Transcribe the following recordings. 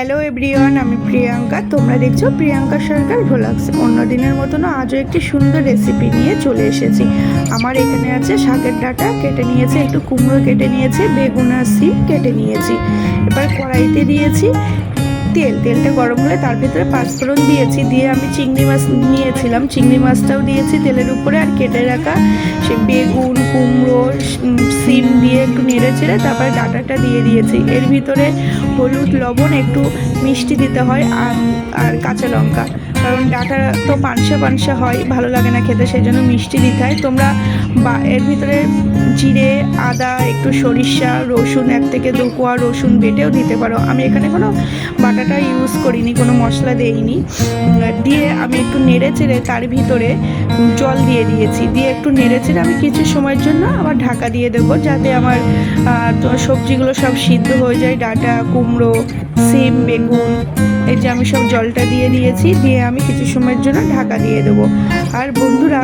Hello everyone, আমি প্রিয়াঙ্কা। তোমরা দেখছো প্রিয়াঙ্কা সরকার ভ্লগস। অন্য দিনের মতনও আজও একটি সুন্দর রেসিপি নিয়ে চলে এসেছি। আমার এখানে আছে শাকের ডাঁটা কেটে নিয়েছি, একটু কুমড়ো কেটে নিয়েছি, বেগুন আর সিম কেটে নিয়েছি। এবার কড়াইতে দিয়েছি তেলটা গরম হলে তার ভিতরে পাঁচফোড়ন দিয়েছি, দিয়ে আমি চিংড়ি মাছ নিয়েছিলাম, চিংড়ি মাছটাও দিয়েছি তেলের উপরে। আর কেটে রাখা সে বেগুন, কুমড়ো, সিম দিয়ে একটু নেড়ে চেড়ে তারপরে ডাঁটাটা দিয়ে দিয়েছি। এর ভিতরে হলুদ, লবণ, একটু মিষ্টি দিতে হয় আর কাঁচা লঙ্কা, কারণ ডাঁটা তো পানসা হয়, ভালো লাগে না খেতে, সেই জন্য মিষ্টি দিতে হয়। তোমরা এর ভিতরে জিরে, আদা, একটু সরিষা, রসুন, 1 থেকে 2 কোয়া রসুন বেটেও দিতে পারো। আমি এখানে কোনো বাটাটা ইউজ করিনি, কোনো মশলা দেইনি। দিয়ে আমি একটু নেড়ে চেড়ে তার ভিতরে জল দিয়ে দিয়েছি, দিয়ে একটু নেড়ে চেড়ে আমি কিছু সময়ের জন্য আবার ঢাকা দিয়ে দেবো, যাতে আমার সবজিগুলো সব সিদ্ধ হয়ে যায়। ডাঁটা, কুমড়ো, সিম, বেগুন, এই যে আমি সব জলটা দিয়ে দিয়েছি, দিয়ে আমি কিছু সময়ের জন্য ঢাকা দিয়ে দেবো। আর বন্ধুরা,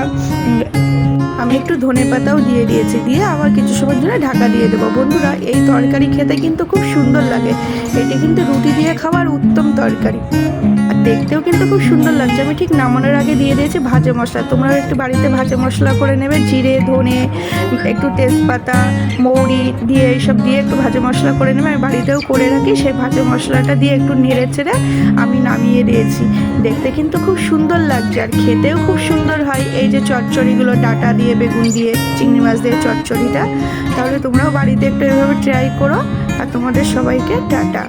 আমি একটু ধনেপাতাও দিয়ে দিয়েছি, দিয়ে আবার কিছু সময়ের জন্য ঢাকা দিয়ে দেবো। বন্ধুরা, এই তরকারি খেতে কিন্তু খুব সুন্দর লাগে। এটি কিন্তু রুটি দিয়ে খাওয়ার উত্তম তরকারি, আর দেখতেও কিন্তু খুব সুন্দর লাগছে। আমি ঠিক নামানোর আগে দিয়ে দিয়েছি ভাজা মশলা। তোমরাও একটু বাড়িতে ভাজা মশলা করে নেবে, জিরে, ধনে, একটু তেজপাতা, মৌরি দিয়ে এইসব দিয়ে একটু ভাজা মশলা করে নেবে। আমি বাড়িতেও করে রাখি। সেই ভাজা মশলাটা দিয়ে একটু নেড়ে চেড়ে আমি নামিয়ে দিয়েছি। দেখতে কিন্তু খুব সুন্দর লাগছে আর খেতেও খুব সুন্দর হয়। এই যে চচ্চড়িগুলো, ডাঁটা দিয়ে, বেগুন দিয়ে, চিংড়ি মাছ দিয়ে চচ্চড়িটা, তাহলে তোমরাও বাড়িতে একটু এভাবে ট্রাই করো। আর তোমাদের সবাইকে টাটা।